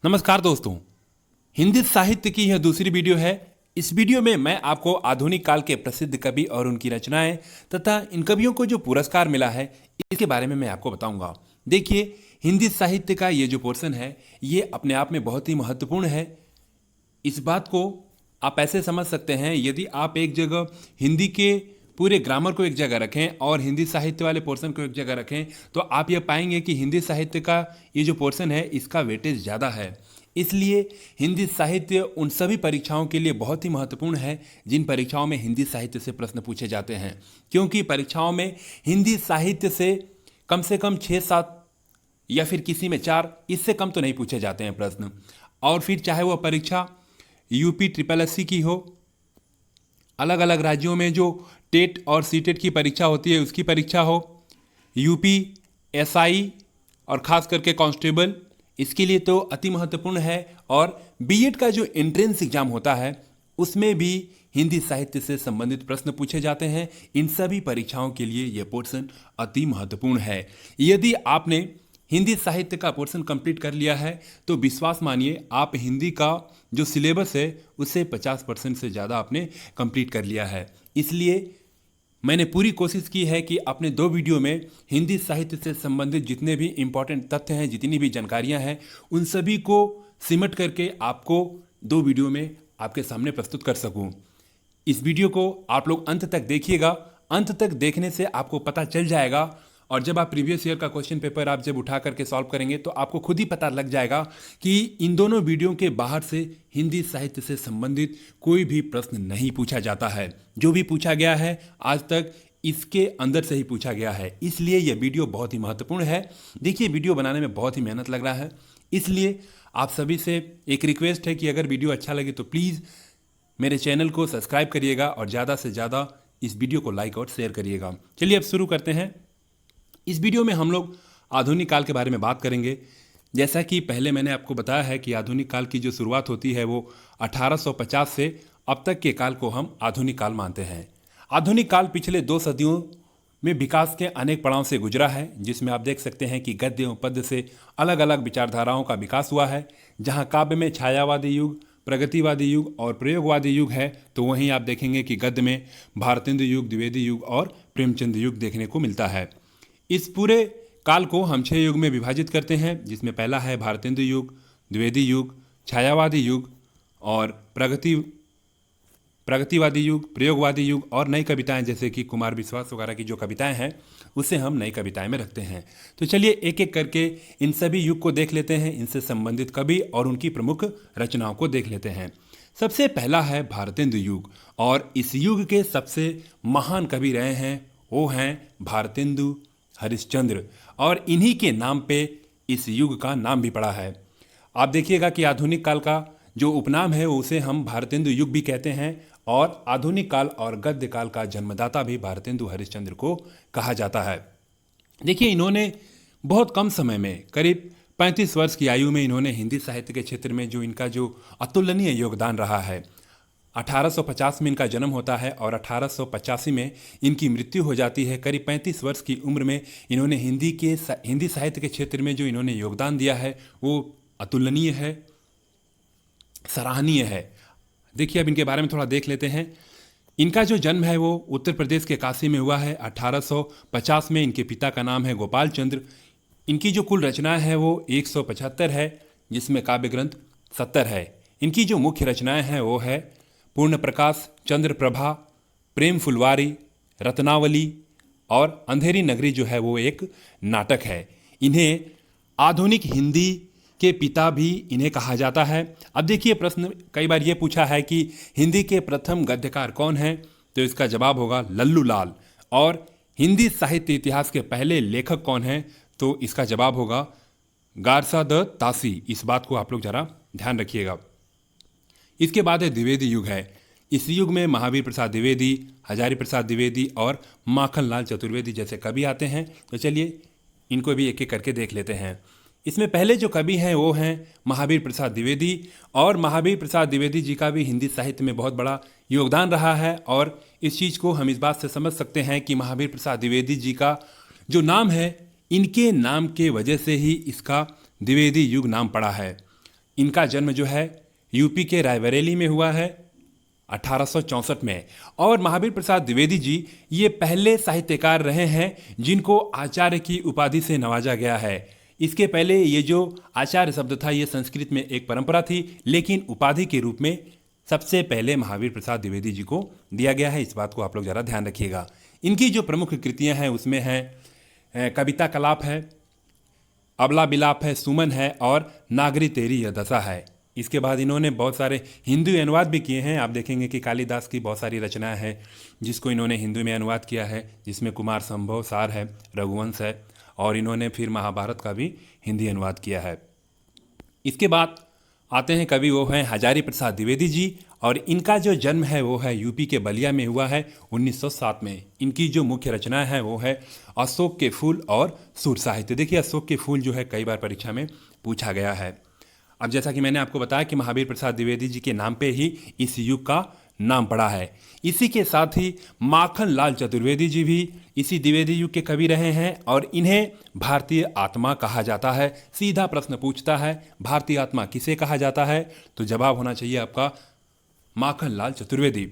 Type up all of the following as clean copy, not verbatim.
नमस्कार दोस्तों। हिंदी साहित्य की यह दूसरी वीडियो है। इस वीडियो में मैं आपको आधुनिक काल के प्रसिद्ध कवि और उनकी रचनाएं तथा इन कवियों को जो पुरस्कार मिला है इसके बारे में मैं आपको बताऊंगा। देखिए, हिंदी साहित्य का ये जो पोर्शन है ये अपने आप में बहुत ही महत्वपूर्ण है। इस बात को आप ऐसे समझ सकते हैं, यदि आप एक जगह हिंदी के पूरे ग्रामर को एक जगह रखें और हिंदी साहित्य वाले पोर्शन को एक जगह रखें तो आप ये पाएंगे कि हिंदी साहित्य का ये जो पोर्शन है इसका वेटेज ज़्यादा है। इसलिए हिंदी साहित्य उन सभी परीक्षाओं के लिए बहुत ही महत्वपूर्ण है जिन परीक्षाओं में हिंदी साहित्य से प्रश्न पूछे जाते हैं, क्योंकि परीक्षाओं में हिंदी साहित्य से कम 6-7 या फिर किसी में 4, इससे कम तो नहीं पूछे जाते हैं प्रश्न। और फिर चाहे वह परीक्षा यूपी ट्रिपल एससी की हो, अलग अलग राज्यों में जो टेट और सीटेट की परीक्षा होती है उसकी परीक्षा हो, यूपी एसआई और ख़ास करके कांस्टेबल, इसके लिए तो अति महत्वपूर्ण है। और बीएड का जो एंट्रेंस एग्जाम होता है उसमें भी हिंदी साहित्य से संबंधित प्रश्न पूछे जाते हैं। इन सभी परीक्षाओं के लिए यह पोर्शन अति महत्वपूर्ण है। यदि आपने हिंदी साहित्य का पोर्शन कंप्लीट कर लिया है तो विश्वास मानिए आप हिंदी का जो सिलेबस है उसे 50% से ज़्यादा आपने कंप्लीट कर लिया है। इसलिए मैंने पूरी कोशिश की है कि अपने 2 वीडियो में हिंदी साहित्य से संबंधित जितने भी इम्पोर्टेंट तथ्य हैं, जितनी भी जानकारियां हैं, उन सभी को सिमट करके आपको 2 वीडियो में आपके सामने प्रस्तुत कर सकूं। इस वीडियो को आप लोग अंत तक देखिएगा। अंत तक देखने से आपको पता चल जाएगा, और जब आप प्रीवियस ईयर का क्वेश्चन पेपर आप जब उठा करके सॉल्व करेंगे तो आपको खुद ही पता लग जाएगा कि इन दोनों वीडियो के बाहर से हिंदी साहित्य से संबंधित कोई भी प्रश्न नहीं पूछा जाता है। जो भी पूछा गया है आज तक इसके अंदर से ही पूछा गया है। इसलिए यह वीडियो बहुत ही महत्वपूर्ण है। देखिए, वीडियो बनाने में बहुत ही मेहनत लग रहा है, इसलिए आप सभी से एक रिक्वेस्ट है कि अगर वीडियो अच्छा लगे तो प्लीज़ मेरे चैनल को सब्सक्राइब करिएगा और ज़्यादा से ज़्यादा इस वीडियो को लाइक और शेयर करिएगा। चलिए अब शुरू करते हैं। इस वीडियो में हम लोग आधुनिक काल के बारे में बात करेंगे। जैसा कि पहले मैंने आपको बताया है कि आधुनिक काल की जो शुरुआत होती है वो 1850 से अब तक के काल को हम आधुनिक काल मानते हैं। आधुनिक काल पिछले 2 सदियों में विकास के अनेक पड़ाव से गुजरा है, जिसमें आप देख सकते हैं कि गद्य और पद्य से अलग अलग विचारधाराओं का विकास हुआ है। जहाँ काव्य में छायावादी युग, प्रगतिवादी युग और प्रयोगवादी युग है, तो वहीं आप देखेंगे कि गद्य में भारतेंदु युग, द्विवेदी युग और प्रेमचंद युग देखने को मिलता है। इस पूरे काल को हम 6 युग में विभाजित करते हैं, जिसमें पहला है भारतेंदु युग, द्विवेदी युग, छायावादी युग और प्रगतिवादी युग, प्रयोगवादी युग और नई कविताएं जैसे कि कुमार विश्वास वगैरह की जो कविताएं हैं उसे हम नई कविताएं में रखते हैं। तो चलिए एक एक करके इन सभी युग को देख लेते हैं, इनसे संबंधित कवि और उनकी प्रमुख रचनाओं को देख लेते हैं। सबसे पहला है भारतेंदु युग, और इस युग के सबसे महान कवि रहे हैं वो हैं भारतेंदु हरिश्चंद्र, और इन्हीं के नाम पे इस युग का नाम भी पड़ा है। आप देखिएगा कि आधुनिक काल का जो उपनाम है उसे हम भारतेंदु युग भी कहते हैं, और आधुनिक काल और गद्य काल का जन्मदाता भी भारतेंदु हरिश्चंद्र को कहा जाता है। देखिए, इन्होंने बहुत कम समय में, करीब 35 वर्ष की आयु में, इन्होंने हिंदी साहित्य के क्षेत्र में जो इनका जो अतुलनीय योगदान रहा है। 1850 में इनका जन्म होता है और 1885 में इनकी मृत्यु हो जाती है। करीब 35 वर्ष की उम्र में इन्होंने हिंदी साहित्य के क्षेत्र में जो इन्होंने योगदान दिया है वो अतुलनीय है, सराहनीय है। देखिए, अब इनके बारे में थोड़ा देख लेते हैं। इनका जो जन्म है वो उत्तर प्रदेश के काशी में हुआ है 1850 में। इनके पिता का नाम है गोपाल चंद्र। इनकी जो कुल रचनाएं हैं वो 175 है, जिसमें काव्य ग्रंथ 70 है। इनकी जो मुख्य रचनाएं हैं वो है पूर्ण प्रकाश, चंद्र प्रभा, प्रेम फुलवारी, रत्नावली और अंधेरी नगरी जो है वो एक नाटक है। इन्हें आधुनिक हिंदी के पिता भी इन्हें कहा जाता है। अब देखिए, प्रश्न कई बार ये पूछा है कि हिंदी के प्रथम गद्यकार कौन हैं, तो इसका जवाब होगा लल्लू लाल। और हिंदी साहित्य इतिहास के पहले लेखक कौन हैं, तो इसका जवाब होगा गारसा द तासी। इस बात को आप लोग जरा ध्यान रखिएगा। इसके बाद है द्विवेदी युग है। इस युग में महावीर प्रसाद द्विवेदी, हजारी प्रसाद द्विवेदी और माखनलाल चतुर्वेदी जैसे कवि आते हैं। तो चलिए इनको भी एक एक करके देख लेते हैं। इसमें पहले जो कवि हैं वो हैं महावीर प्रसाद द्विवेदी, और महावीर प्रसाद द्विवेदी जी का भी हिंदी साहित्य में बहुत बड़ा योगदान रहा है। और इस चीज़ को हम इस बात से समझ सकते हैं कि महावीर प्रसाद द्विवेदी जी का जो नाम है, इनके नाम के वजह से ही इसका द्विवेदी युग नाम पड़ा है। इनका जन्म जो है यूपी के रायबरेली में हुआ है 1864 में। और महावीर प्रसाद द्विवेदी जी ये पहले साहित्यकार रहे हैं जिनको आचार्य की उपाधि से नवाजा गया है। इसके पहले ये जो आचार्य शब्द था ये संस्कृत में एक परंपरा थी, लेकिन उपाधि के रूप में सबसे पहले महावीर प्रसाद द्विवेदी जी को दिया गया है। इस बात को आप लोग ज़रा ध्यान रखिएगा। इनकी जो प्रमुख कृतियां हैं उसमें है कविता कलाप है, अबला बिलाप है, सुमन है और नागरी तेरी यह दशा है। इसके बाद इन्होंने बहुत सारे हिंदी अनुवाद भी किए हैं। आप देखेंगे कि कालिदास की बहुत सारी रचनाएं हैं जिसको इन्होंने हिंदी में अनुवाद किया है, जिसमें कुमार संभव सार है, रघुवंश है, और इन्होंने फिर महाभारत का भी हिंदी अनुवाद किया है। इसके बाद आते हैं कवि, वो हैं हजारी प्रसाद द्विवेदी जी, और इनका जो जन्म है वो है यूपी के बलिया में हुआ है 1907 में। इनकी जो मुख्य रचना है वो है अशोक के फूल और सुर साहित्य। देखिए अशोक के फूल जो है कई बार परीक्षा में पूछा गया है। अब जैसा कि मैंने आपको बताया कि महावीर प्रसाद द्विवेदी जी के नाम पे ही इस युग का नाम पड़ा है। इसी के साथ ही माखन लाल चतुर्वेदी जी भी इसी द्विवेदी युग के कवि रहे हैं और इन्हें भारतीय आत्मा कहा जाता है। सीधा प्रश्न पूछता है भारतीय आत्मा किसे कहा जाता है, तो जवाब होना चाहिए आपका माखन लाल चतुर्वेदी।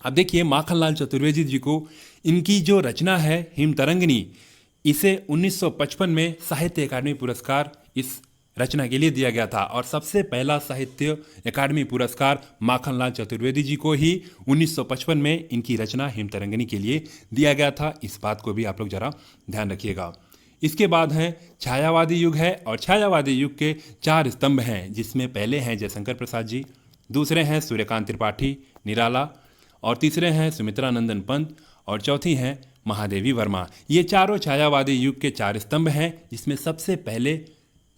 अब देखिए माखन लाल चतुर्वेदी जी को इनकी जो रचना है हिमतरंगिनी, इसे 1955 में साहित्य अकादमी पुरस्कार इस रचना के लिए दिया गया था। और सबसे पहला साहित्य अकादमी पुरस्कार माखनलाल चतुर्वेदी जी को ही 1955 में इनकी रचना हिमतरंगिनी के लिए दिया गया था। इस बात को भी आप लोग जरा ध्यान रखिएगा। इसके बाद है छायावादी युग है, और छायावादी युग के 4 स्तंभ हैं, जिसमें पहले हैं जयशंकर प्रसाद जी, दूसरे हैं सूर्यकांत त्रिपाठी निराला, और तीसरे हैं सुमित्रा नंदन पंत, और चौथी हैं महादेवी वर्मा। ये चारों छायावादी युग के 4 स्तंभ हैं, जिसमें सबसे पहले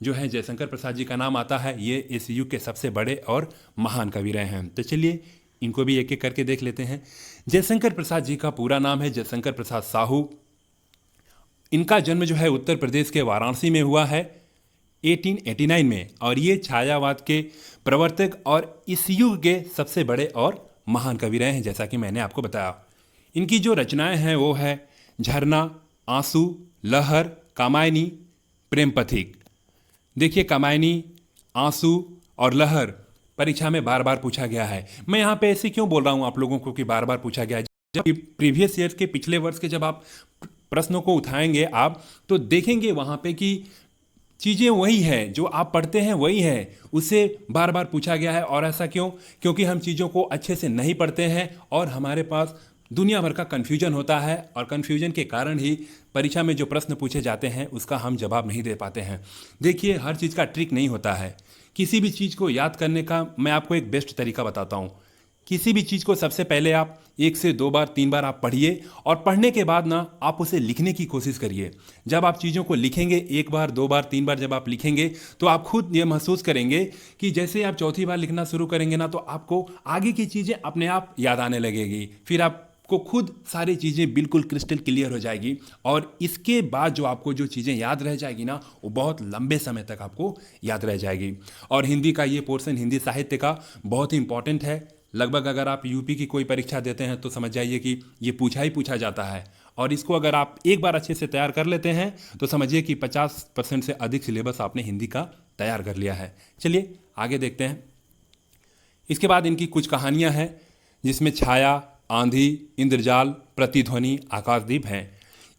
जो है जयशंकर प्रसाद जी का नाम आता है। ये इस युग के सबसे बड़े और महान कवि रहे हैं। तो चलिए इनको भी एक एक करके देख लेते हैं। जयशंकर प्रसाद जी का पूरा नाम है जयशंकर प्रसाद साहू। इनका जन्म जो है उत्तर प्रदेश के वाराणसी में हुआ है 1889 में, और ये छायावाद के प्रवर्तक और इस युग के सबसे बड़े और महान कवि रहे हैं, जैसा कि मैंने आपको बताया। इनकी जो रचनाएं हैं वो है झरना, आंसू, लहर, कामायनी, प्रेम पथिक। देखिए कामायनी, आंसू और लहर परीक्षा में बार बार पूछा गया है। मैं यहाँ पे ऐसे क्यों बोल रहा हूँ आप लोगों को कि बार बार पूछा गया है? जब प्रीवियस ईयर के पिछले वर्ष के जब आप प्रश्नों को उठाएंगे आप तो देखेंगे वहाँ पे कि चीज़ें वही है जो आप पढ़ते हैं, वही है, उसे बार बार पूछा गया है। और ऐसा क्यों? क्योंकि हम चीज़ों को अच्छे से नहीं पढ़ते हैं और हमारे पास दुनिया भर का कन्फ्यूजन होता है, और कन्फ्यूजन के कारण ही परीक्षा में जो प्रश्न पूछे जाते हैं उसका हम जवाब नहीं दे पाते हैं। देखिए हर चीज़ का ट्रिक नहीं होता है। किसी भी चीज़ को याद करने का मैं आपको एक बेस्ट तरीका बताता हूँ। किसी भी चीज़ को सबसे पहले आप 1 से 2 बार 3 बार आप पढ़िए, और पढ़ने के बाद ना आप उसे लिखने की कोशिश करिए। जब आप चीज़ों को लिखेंगे 1 बार 2 बार 3 बार जब आप लिखेंगे तो आप खुद ये महसूस करेंगे कि जैसे आप चौथी बार लिखना शुरू करेंगे ना तो आपको आगे की चीज़ें अपने आप याद आने लगेगी। फिर आप को खुद सारी चीज़ें बिल्कुल क्रिस्टल क्लियर हो जाएगी, और इसके बाद जो आपको जो चीज़ें याद रह जाएगी ना वो बहुत लंबे समय तक आपको याद रह जाएगी। और हिंदी का ये पोर्शन हिंदी साहित्य का बहुत ही इंपॉर्टेंट है। लगभग अगर आप यूपी की कोई परीक्षा देते हैं तो समझ जाइए कि ये पूछा ही पूछा जाता है, और इसको अगर आप एक बार अच्छे से तैयार कर लेते हैं तो समझिए कि 50% से अधिक सिलेबस आपने हिंदी का तैयार कर लिया है। चलिए आगे देखते हैं। इसके बाद इनकी कुछ कहानियाँ हैं जिसमें छाया, आंधी, इंद्रजाल, प्रतिध्वनि, आकाशदीप हैं।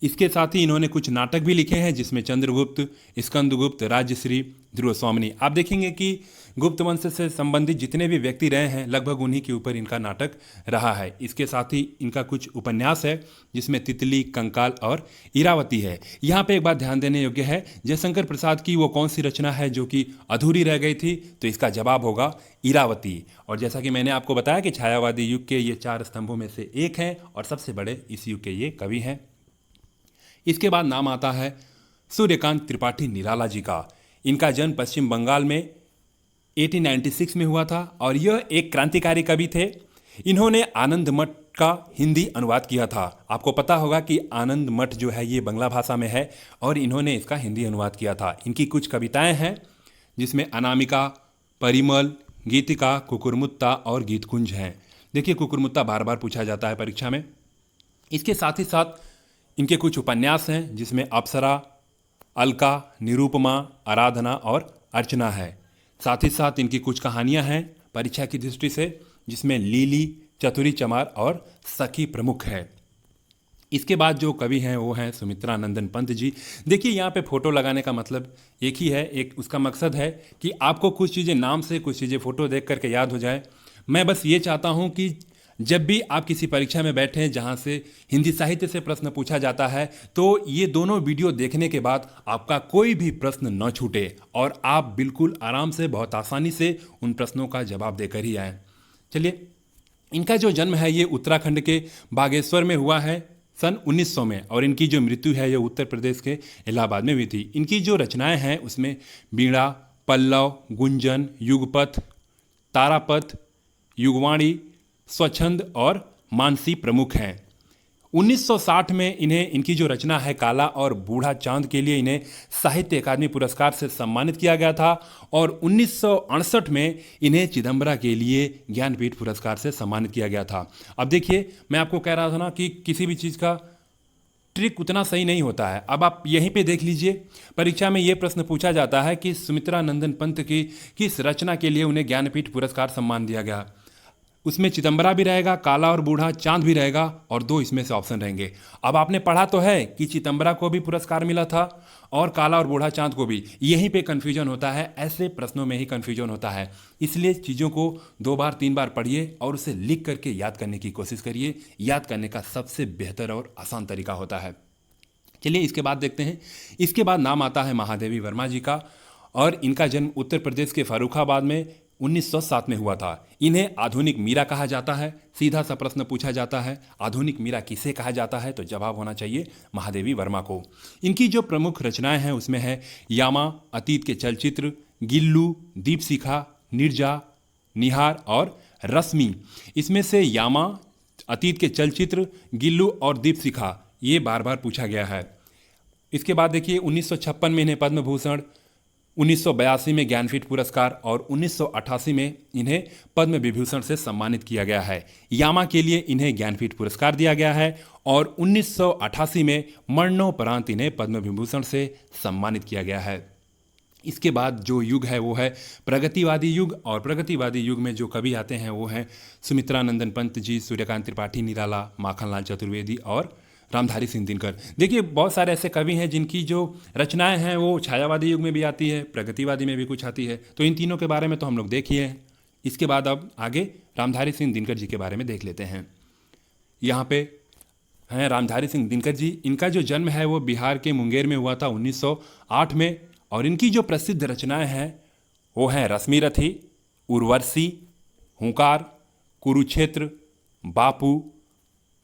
इसके साथ ही इन्होंने कुछ नाटक भी लिखे हैं जिसमें चंद्रगुप्त, स्कंदगुप्त, राज्यश्री, ध्रुव स्वामिनी। आप देखेंगे कि गुप्त वंश से संबंधित जितने भी व्यक्ति रहे हैं लगभग उन्हीं के ऊपर इनका नाटक रहा है। इसके साथ ही इनका कुछ उपन्यास है जिसमें तितली, कंकाल और इरावती है। यहाँ पे एक बात ध्यान देने योग्य है, जयशंकर प्रसाद की वो कौन सी रचना है जो कि अधूरी रह गई थी, तो इसका जवाब होगा इरावती। और जैसा कि मैंने आपको बताया कि छायावादी युग के ये 4 स्तंभों में से एक हैं और सबसे बड़े इस युग के ये कवि हैं। इसके बाद नाम आता है सूर्यकांत त्रिपाठी निराला जी का। इनका जन्म पश्चिम बंगाल में 1896 में हुआ था, और यह एक क्रांतिकारी कवि थे। इन्होंने आनंद मठ का हिंदी अनुवाद किया था। आपको पता होगा कि आनंद मठ जो है ये बंगला भाषा में है, और इन्होंने इसका हिंदी अनुवाद किया था। इनकी कुछ कविताएं हैं जिसमें अनामिका, परिमल, गीतिका, कुकुरमुत्ता और गीतकुंज हैं। देखिए कुकुरमुत्ता बार बार पूछा जाता है परीक्षा में। इसके साथ ही साथ इनके कुछ उपन्यास हैं जिसमें अप्सरा, अलका, निरूपमा, आराधना और अर्चना है। साथ ही साथ इनकी कुछ कहानियां हैं परीक्षा की दृष्टि से, जिसमें लीली, चतुरी चमार और सखी प्रमुख है। इसके बाद जो कवि हैं वो हैं सुमित्रा नंदन पंत जी। देखिए यहाँ पे फोटो लगाने का मतलब एक ही है, एक उसका मकसद है कि आपको कुछ चीज़ें नाम से, कुछ चीज़ें फोटो देख करके याद हो जाए। मैं बस ये चाहता हूँ कि जब भी आप किसी परीक्षा में बैठे हैं जहाँ से हिंदी साहित्य से प्रश्न पूछा जाता है, तो ये दोनों वीडियो देखने के बाद आपका कोई भी प्रश्न न छूटे और आप बिल्कुल आराम से, बहुत आसानी से उन प्रश्नों का जवाब देकर ही आएँ। चलिए, इनका जो जन्म है ये उत्तराखंड के बागेश्वर में हुआ है सन 1900 में, और इनकी जो मृत्यु है ये उत्तर प्रदेश के इलाहाबाद में हुई थी। इनकी जो रचनाएं हैं उसमें बीड़ा, पल्लव, गुंजन, युगपथ, तारापथ, युगवाणी, स्वच्छंद और मानसी प्रमुख हैं। 1960 में इनकी जो रचना है काला और बूढ़ा चांद के लिए इन्हें साहित्य अकादमी पुरस्कार से सम्मानित किया गया था, और 1968 में इन्हें चिदम्बरा के लिए ज्ञानपीठ पुरस्कार से सम्मानित किया गया था। अब देखिए, मैं आपको कह रहा था ना कि किसी भी चीज़ का ट्रिक उतना सही नहीं होता है। अब आप यहीं पे देख लीजिए, परीक्षा में ये प्रश्न पूछा जाता है कि सुमित्रा नंदन पंत की किस रचना के लिए उन्हें ज्ञानपीठ पुरस्कार सम्मान दिया गया। उसमें चिदम्बरा भी रहेगा, काला और बूढ़ा चांद भी रहेगा, और दो इसमें से ऑप्शन रहेंगे। अब आपने पढ़ा तो है कि चिदम्बरा को भी पुरस्कार मिला था और काला और बूढ़ा चांद को भी। यहीं पे कन्फ्यूजन होता है, ऐसे प्रश्नों में ही कन्फ्यूजन होता है। इसलिए चीज़ों को 2 बार 3 बार पढ़िए और उसे लिख करके याद करने की कोशिश करिए। याद करने का सबसे बेहतर और आसान तरीका होता है। चलिए इसके बाद देखते हैं। इसके बाद नाम आता है महादेवी वर्मा जी का, और इनका जन्म उत्तर प्रदेश के फर्रुखाबाद में 1907 में हुआ था। इन्हें आधुनिक मीरा कहा जाता है। सीधा सा प्रश्न पूछा जाता है, आधुनिक मीरा किसे कहा जाता है, तो जवाब होना चाहिए महादेवी वर्मा को। इनकी जो प्रमुख रचनाएं हैं उसमें है यामा, अतीत के चलचित्र, गिल्लू, दीपशिखा, निर्जा, निहार और रश्मि। इसमें से यामा, अतीत के चलचित्र, गिल्लू और दीपशिखा ये बार बार पूछा गया है। इसके बाद देखिए 1956 में इन्हें पद्म भूषण, 1982 में ज्ञानपीठ पुरस्कार और 1988 में इन्हें पद्म विभूषण से सम्मानित किया गया है। यामा के लिए इन्हें ज्ञानपीठ पुरस्कार दिया गया है और 1988 में मरणोपरांत इन्हें पद्म विभूषण से सम्मानित किया गया है। इसके बाद जो युग है वो है प्रगतिवादी युग, और प्रगतिवादी युग में जो कवि आते हैं वो हैं सुमित्रा नंदन पंत जी, सूर्यकांत त्रिपाठी निराला, माखनलाल चतुर्वेदी और रामधारी सिंह दिनकर। देखिए बहुत सारे ऐसे कवि हैं जिनकी जो रचनाएं हैं वो छायावादी युग में भी आती है, प्रगतिवादी में भी कुछ आती है। तो इन तीनों के बारे में तो हम लोग देख ही हैं। इसके बाद अब आगे रामधारी सिंह दिनकर जी के बारे में देख लेते हैं। यहाँ पे हैं रामधारी सिंह दिनकर जी। इनका जो जन्म है वो बिहार के मुंगेर में हुआ था 1908 में, और इनकी जो प्रसिद्ध रचनाएं हैं वो हैं रश्मिरथी, उर्वशी, हुंकार, कुरुक्षेत्र, बापू,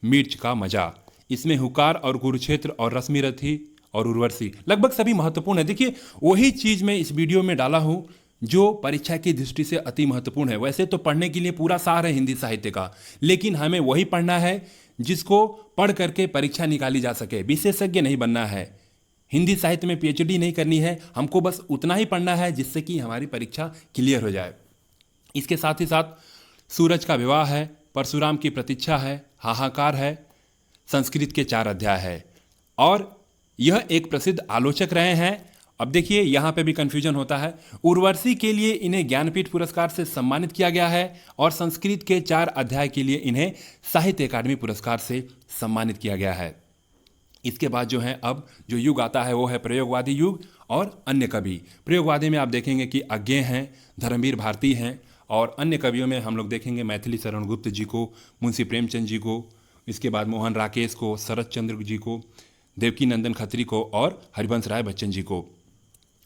मिर्च का मजा। इसमें हुकार और कुरुक्षेत्र और रश्मिरथी और उर्वशी लगभग सभी महत्वपूर्ण है। देखिए वही चीज़ मैं इस वीडियो में डाला हूँ जो परीक्षा की दृष्टि से अति महत्वपूर्ण है। वैसे तो पढ़ने के लिए पूरा सार है हिंदी साहित्य का, लेकिन हमें वही पढ़ना है जिसको पढ़ करके परीक्षा निकाली जा सके। विशेषज्ञ नहीं बनना है, हिंदी साहित्य में पीएचडी नहीं करनी है, हमको बस उतना ही पढ़ना है जिससे कि हमारी परीक्षा क्लियर हो जाए। इसके साथ ही साथ सूरज का विवाह है, परशुराम की प्रतीक्षा है, हाहाकार है, संस्कृत के 4 अध्याय है, और यह एक प्रसिद्ध आलोचक रहे हैं। अब देखिए यहाँ पे भी कंफ्यूजन होता है। उर्वशी के लिए इन्हें ज्ञानपीठ पुरस्कार से सम्मानित किया गया है और संस्कृत के 4 अध्याय के लिए इन्हें साहित्य अकादमी पुरस्कार से सम्मानित किया गया है। इसके बाद जो है अब जो युग आता है वो है प्रयोगवादी युग और अन्य कवि। प्रयोगवादी में आप देखेंगे कि अज्ञेय हैं, धर्मवीर भारती हैं, और अन्य कवियों में हम लोग देखेंगे मैथिली शरण गुप्त जी को, मुंशी प्रेमचंद जी को, इसके बाद मोहन राकेश को, शरद चंद्र जी को, देवकी नंदन खत्री को और हरिवंश राय बच्चन जी को।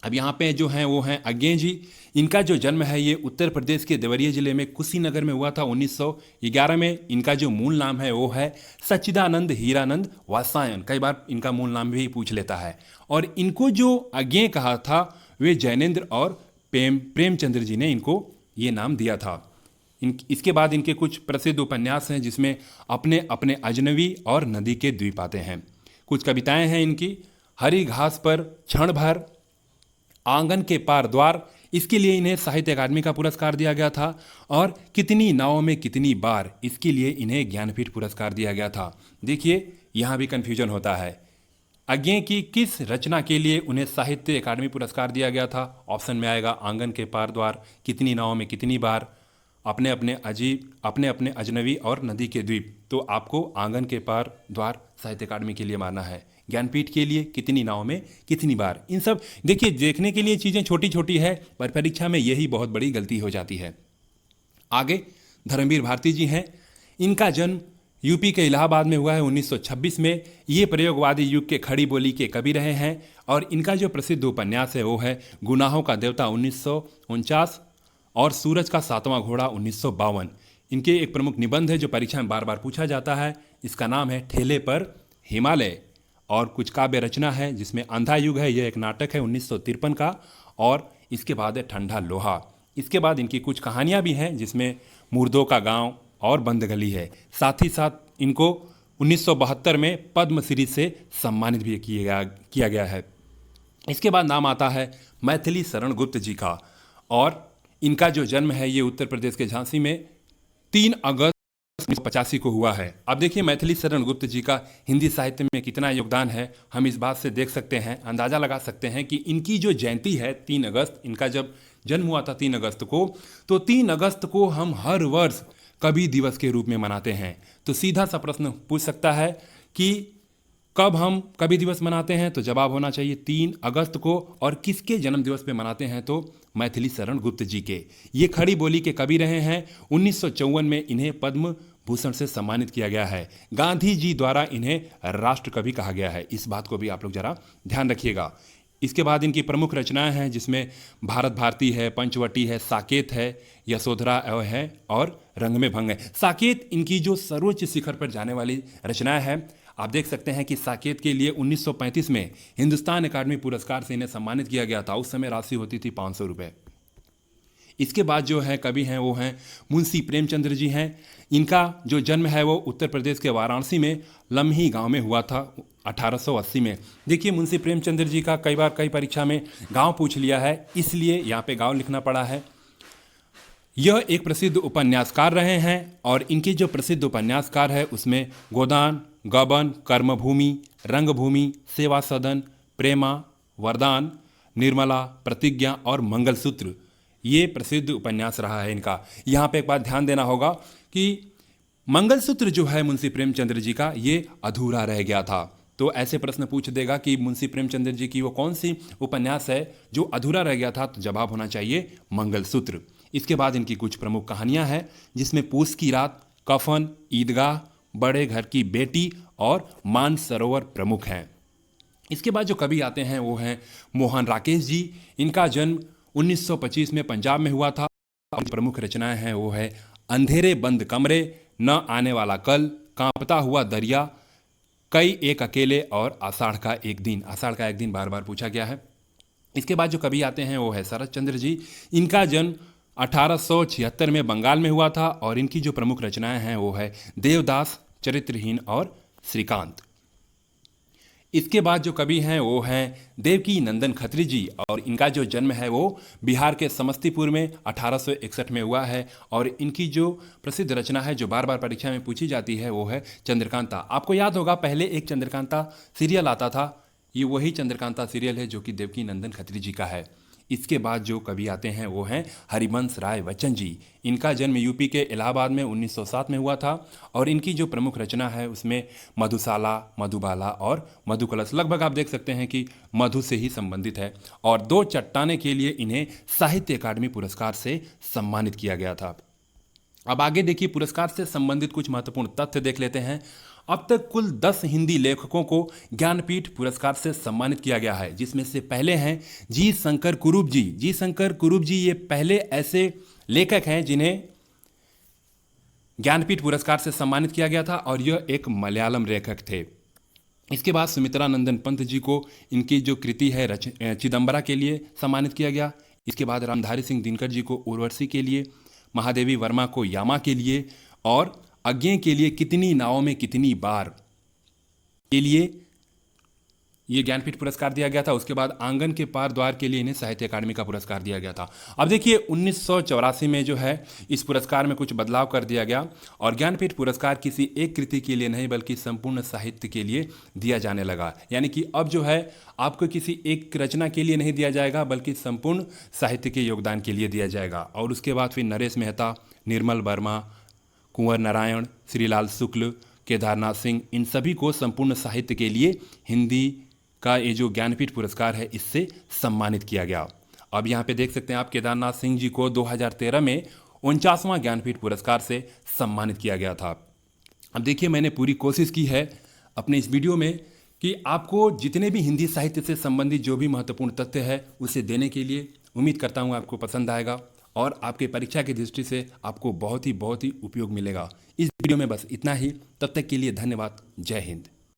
अब यहाँ पे जो हैं वो हैं अज्ञेय जी। इनका जो जन्म है ये उत्तर प्रदेश के देवरिया जिले में कुशीनगर में हुआ था 1911 में। इनका जो मूल नाम है वो है सच्चिदानंद हीरानंद वात्सायन। कई बार इनका मूल नाम भी पूछ लेता है। और इनको जो अज्ञेय कहा था वे जैनेन्द्र और प्रेमचंद्र जी ने इनको ये नाम दिया था। इसके बाद इनके कुछ प्रसिद्ध उपन्यास हैं जिसमें अपने अपने अजनबी और नदी के द्वीप आते हैं। कुछ कविताएं हैं इनकी, हरी घास पर क्षण भर, आंगन के पार द्वार, इसके लिए इन्हें साहित्य अकादमी का पुरस्कार दिया गया था, और कितनी नावों में कितनी बार, इसके लिए इन्हें ज्ञानपीठ पुरस्कार दिया गया था। देखिए यहाँ भी कन्फ्यूजन होता है। अज्ञेय की किस रचना के लिए उन्हें साहित्य अकादमी पुरस्कार दिया गया था? ऑप्शन में आएगा आंगन के पार द्वार, कितनी नावों में कितनी बार, अपने अपने अजनबी और नदी के द्वीप। तो आपको आंगन के पार द्वार साहित्य अकादमी के लिए मानना है। ज्ञानपीठ के लिए कितनी नावों में कितनी बार। इन सब देखिए, देखने के लिए चीज़ें छोटी छोटी है, पर परीक्षा में यही बहुत बड़ी गलती हो जाती है। आगे धर्मवीर भारती जी हैं। इनका जन्म यूपी के इलाहाबाद में हुआ है 1926 में। ये प्रयोगवादी युग के खड़ी बोली के कवि रहे हैं और इनका जो प्रसिद्ध उपन्यास है वो है गुनाहों का देवता 1949 और सूरज का सातवां घोड़ा 1952। इनके एक प्रमुख निबंध है जो परीक्षा में बार बार पूछा जाता है। इसका नाम है ठेले पर हिमालय। और कुछ काव्य रचना है जिसमें अंधा युग है, यह एक नाटक है 1953 का। और इसके बाद है ठंडा लोहा। इसके बाद इनकी कुछ कहानियां भी हैं जिसमें मुर्दों का गांव और बंद गली है। साथ ही साथ इनको 1972 में पद्मश्री से सम्मानित भी किया गया है। इसके बाद नाम आता है मैथिली शरण गुप्त जी का और इनका जो जन्म है ये उत्तर प्रदेश के झांसी में 3 अगस्त 1985 को हुआ है। अब देखिए मैथिली शरण गुप्त जी का हिंदी साहित्य में कितना योगदान है, हम इस बात से देख सकते हैं, अंदाजा लगा सकते हैं कि इनकी जो जयंती है 3 अगस्त, इनका जब जन्म हुआ था 3 अगस्त को, तो 3 अगस्त को हम हर वर्ष कवि दिवस के रूप में मनाते हैं। तो सीधा सा प्रश्न पूछ सकता है कि कब हम कवि दिवस मनाते हैं, तो जवाब होना चाहिए 3 अगस्त को। और किसके जन्म दिवस पे मनाते हैं, तो मैथिली शरण गुप्त जी के। ये खड़ी बोली के कवि रहे हैं। 1954 में इन्हें पद्म भूषण से सम्मानित किया गया है। गांधी जी द्वारा इन्हें राष्ट्र कवि कहा गया है। इस बात को भी आप लोग जरा ध्यान रखिएगा। इसके बाद इनकी प्रमुख रचनाएं हैं जिसमें भारत भारती है, पंचवटी है, साकेत है, यशोधरा है और रंग में भंग है। साकेत इनकी जो सर्वोच्च शिखर पर जाने वाली रचनाएं हैं। आप देख सकते हैं कि साकेत के लिए 1935 में हिंदुस्तान अकादमी पुरस्कार से इन्हें सम्मानित किया गया था। उस समय राशि होती थी 500 रुपये। इसके बाद जो है कवि हैं वो हैं मुंशी प्रेमचंद्र जी हैं। इनका जो जन्म है वो उत्तर प्रदेश के वाराणसी में लम्ही गांव में हुआ था 1880 में। देखिए मुंशी प्रेमचंद्र जी का कई बार कई परीक्षा में गांव पूछ लिया है, इसलिए यहाँ पे गांव लिखना पड़ा है। यह एक प्रसिद्ध उपन्यासकार रहे हैं और इनके जो प्रसिद्ध उपन्यासकार है उसमें गोदान, गबन, कर्मभूमि, रंगभूमि, सेवा सदन, प्रेमा, वरदान, निर्मला, प्रतिज्ञा और मंगलसूत्र, ये प्रसिद्ध उपन्यास रहा है इनका। यहाँ पे एक बात ध्यान देना होगा कि मंगलसूत्र जो है मुंशी प्रेमचंद्र जी का ये अधूरा रह गया था। तो ऐसे प्रश्न पूछ देगा कि मुंशी प्रेमचंद्र जी की वो कौन सी उपन्यास है जो अधूरा रह गया था, तो जवाब होना चाहिए मंगलसूत्र। इसके बाद इनकी कुछ प्रमुख कहानियां हैं जिसमें पूस की रात, कफन, ईदगाह, बड़े घर की बेटी और मानसरोवर प्रमुख हैं। इसके बाद जो कवि आते हैं वो हैं मोहन राकेश जी। इनका जन्म 1925 में पंजाब में हुआ था। प्रमुख रचनाएं हैं वो है अंधेरे बंद कमरे, न आने वाला कल, कांपता हुआ दरिया, कई एक अकेले और आषाढ़ का एक दिन। आषाढ़ का एक दिन बार बार पूछा गया है। इसके बाद जो कवि आते हैं वो है शरद चंद्र जी। इनका जन्म 1876 में बंगाल में हुआ था और इनकी जो प्रमुख रचनाएं हैं वो है देवदास, चरित्रहीन और श्रीकांत। इसके बाद जो कवि हैं वो हैं देवकी नंदन खत्री जी और इनका जो जन्म है वो बिहार के समस्तीपुर में 1861 में हुआ है। और इनकी जो प्रसिद्ध रचना है जो बार बार परीक्षा में पूछी जाती है वो है चंद्रकांता। आपको याद होगा पहले एक चंद्रकांता सीरियल आता था, ये वही चंद्रकांता सीरियल है जो कि देवकी नंदन खत्री जी का है। इसके बाद जो कवि आते हैं वो हैं हरिवंश राय बच्चन जी। इनका जन्म यूपी के इलाहाबाद में 1907 में हुआ था और इनकी जो प्रमुख रचना है उसमें मधुशाला, मधुबाला और मधुकलश, लगभग आप देख सकते हैं कि मधु से ही संबंधित है। और 2 चट्टाने के लिए इन्हें साहित्य अकादमी पुरस्कार से सम्मानित किया गया था। अब आगे देखिए पुरस्कार से संबंधित कुछ महत्वपूर्ण तथ्य देख लेते हैं। अब तक कुल 10 हिंदी लेखकों को ज्ञानपीठ पुरस्कार से सम्मानित किया गया है, जिसमें से पहले हैं जी शंकर कुरूप जी। जी शंकर कुरूप जी ये पहले ऐसे लेखक हैं जिन्हें ज्ञानपीठ पुरस्कार से सम्मानित किया गया था और यह एक मलयालम लेखक थे। इसके बाद सुमित्रा नंदन पंत जी को इनकी जो कृति है चिदम्बरा के लिए सम्मानित किया गया। इसके बाद रामधारी सिंह दिनकर जी को उर्वशी के लिए, महादेवी वर्मा को यामा के लिए और अज्ञेय के लिए कितनी नावों में कितनी बार के लिए ये ज्ञानपीठ पुरस्कार दिया गया था। उसके बाद आंगन के पार द्वार के लिए इन्हें साहित्य अकादमी का पुरस्कार दिया गया था। अब देखिए 1984 में जो है इस पुरस्कार में कुछ बदलाव कर दिया गया और ज्ञानपीठ पुरस्कार किसी एक कृति के लिए नहीं बल्कि संपूर्ण साहित्य के लिए दिया जाने लगा। यानी कि अब जो है आपको किसी एक रचना के लिए नहीं दिया जाएगा बल्कि संपूर्ण साहित्य के योगदान के लिए दिया जाएगा। और उसके बाद फिर नरेश मेहता, निर्मल वर्मा, कुंवर नारायण, श्रीलाल शुक्ल, केदारनाथ सिंह, इन सभी को संपूर्ण साहित्य के लिए हिंदी का ये जो ज्ञानपीठ पुरस्कार है इससे सम्मानित किया गया। अब यहाँ पे देख सकते हैं आप केदारनाथ सिंह जी को 2013 में 49वां ज्ञानपीठ पुरस्कार से सम्मानित किया गया था। अब देखिए मैंने पूरी कोशिश की है अपने इस वीडियो में कि आपको जितने भी हिंदी साहित्य से संबंधित जो भी महत्वपूर्ण तथ्य है उसे देने के लिए। उम्मीद करता हूँ आपको पसंद आएगा और आपके परीक्षा की दृष्टि से आपको बहुत ही उपयोग मिलेगा। इस वीडियो में बस इतना ही। तब तक के लिए धन्यवाद। जय हिंद।